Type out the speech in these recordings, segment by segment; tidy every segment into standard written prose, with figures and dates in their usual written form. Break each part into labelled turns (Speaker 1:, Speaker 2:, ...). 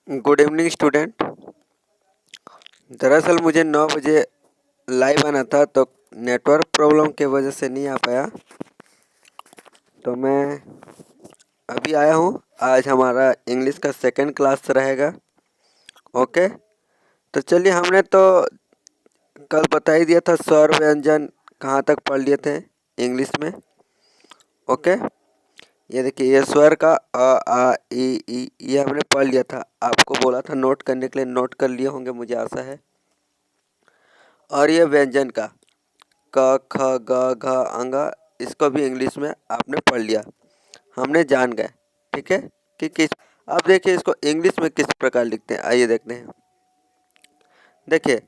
Speaker 1: Good evening student. दरअसल मुझे 9 बजे लाइव आना था तो नेटवर्क प्रॉब्लम की वजह से नहीं आ पाया। तो मैं अभी आया हूँ। आज हमारा इंग्लिश का सेकंड क्लास रहेगा। ओके, तो चलिए, हमने तो कल बता ही दिया था स्वर व्यंजन कहाँ तक पढ़ लिए थे इंग्लिश में। ओके, ये देखिए, ये स्वर का अ आ ई ये हमने पढ़ लिया था। आपको बोला था नोट करने के लिए, नोट कर लिए होंगे मुझे आशा है। और ये व्यंजन का क ख ग घ अंग, इसको भी इंग्लिश में आपने पढ़ लिया, हमने जान गए। ठीक है कि किस। अब देखिए इसको इंग्लिश में किस प्रकार लिखते हैं, आइए देखते हैं। देखिए,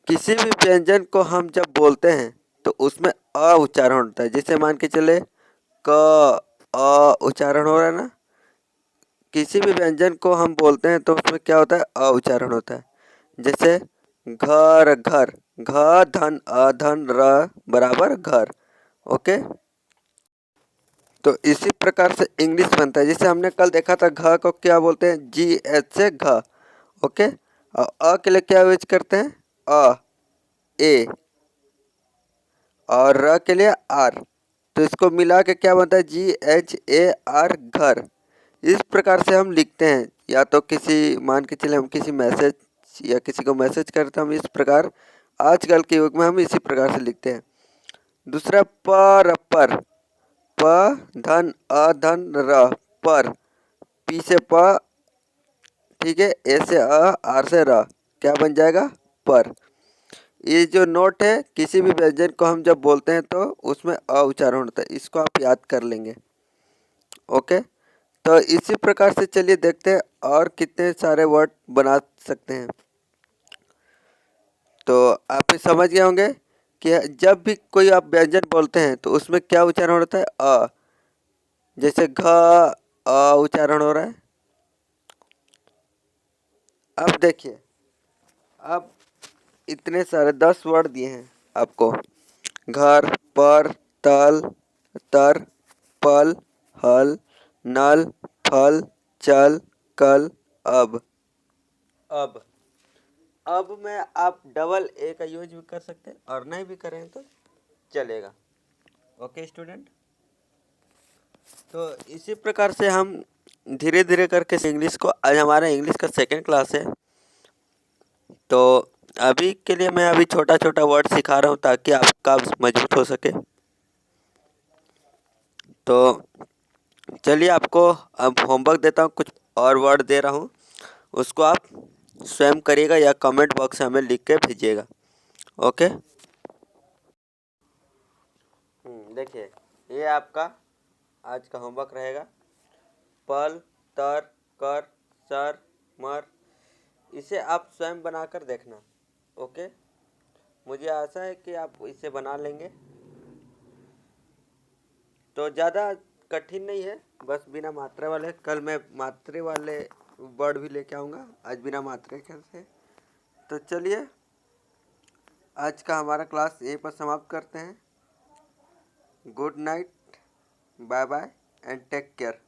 Speaker 1: किसी भी व्यंजन को हम जब बोलते हैं तो उसमें अ उच्चारण होता है। जैसे मान के चले क अ उच्चारण हो रहा है ना। किसी भी व्यंजन को हम बोलते हैं तो उसमें क्या होता है, अ उच्चारण होता है। जैसे घर, घर, घ धन अ धन र बराबर घर। ओके, तो इसी प्रकार से इंग्लिश बनता है। जैसे हमने कल देखा था, घ को क्या बोलते हैं, जी एच से घ। ओके, और अ के लिए क्या यूज करते हैं, अ ए, और र के लिए आर। तो इसको मिला के क्या बनता है, जी एच ए आर, घर। इस प्रकार से हम लिखते हैं। या तो किसी, मान के चले हम किसी मैसेज या किसी को मैसेज करते हैं, हम इस प्रकार, आजकल के युग में हम इसी प्रकार से लिखते हैं। दूसरा पर, प धन अ धन र, पर, पी से प, ठीक है, ए से अ, आर से र, क्या बन जाएगा, पर। ये जो नोट है, किसी भी व्यंजन को हम जब बोलते हैं तो उसमें अ उच्चारण होता है, इसको आप याद कर लेंगे। ओके, तो इसी प्रकार से चलिए देखते हैं और कितने सारे वर्ड बना सकते हैं। तो आप समझ गए होंगे कि जब भी कोई आप व्यंजन बोलते हैं तो उसमें क्या उच्चारण होता है, अ। जैसे घ, अ उच्चारण हो रहा है। अब देखिए, अब इतने सारे 10 वर्ड दिए हैं आपको। घर, पर, तल, तर, पल, हल, नल, फल, चल, कल, अब। अब अब में आप डबल ए का यूज भी कर सकते हैं और नहीं भी करें तो चलेगा। ओके स्टूडेंट, तो इसी प्रकार से हम धीरे धीरे करके इंग्लिश को, आज हमारा इंग्लिश का सेकंड क्लास है। तो अभी के लिए मैं अभी छोटा छोटा वर्ड सिखा रहा हूँ ताकि आपका मजबूत हो सके। तो चलिए, आपको अब होमवर्क देता हूँ, कुछ और वर्ड दे रहा हूँ, उसको आप स्वयं करिएगा या कमेंट बॉक्स में हमें लिख के भेजिएगा। ओके, देखिए, ये आपका आज का होमवर्क रहेगा। पल, तर, कर, सर, मर, इसे आप स्वयं बनाकर देखना। ओके, मुझे आशा है कि आप इसे बना लेंगे। तो ज़्यादा कठिन नहीं है, बस बिना मात्रा वाले। कल मैं मात्रे वाले वर्ड भी लेके आऊँगा, आज बिना मात्रे के से। तो चलिए, आज का हमारा क्लास यहीं पर समाप्त करते हैं। Good night, bye bye and take care.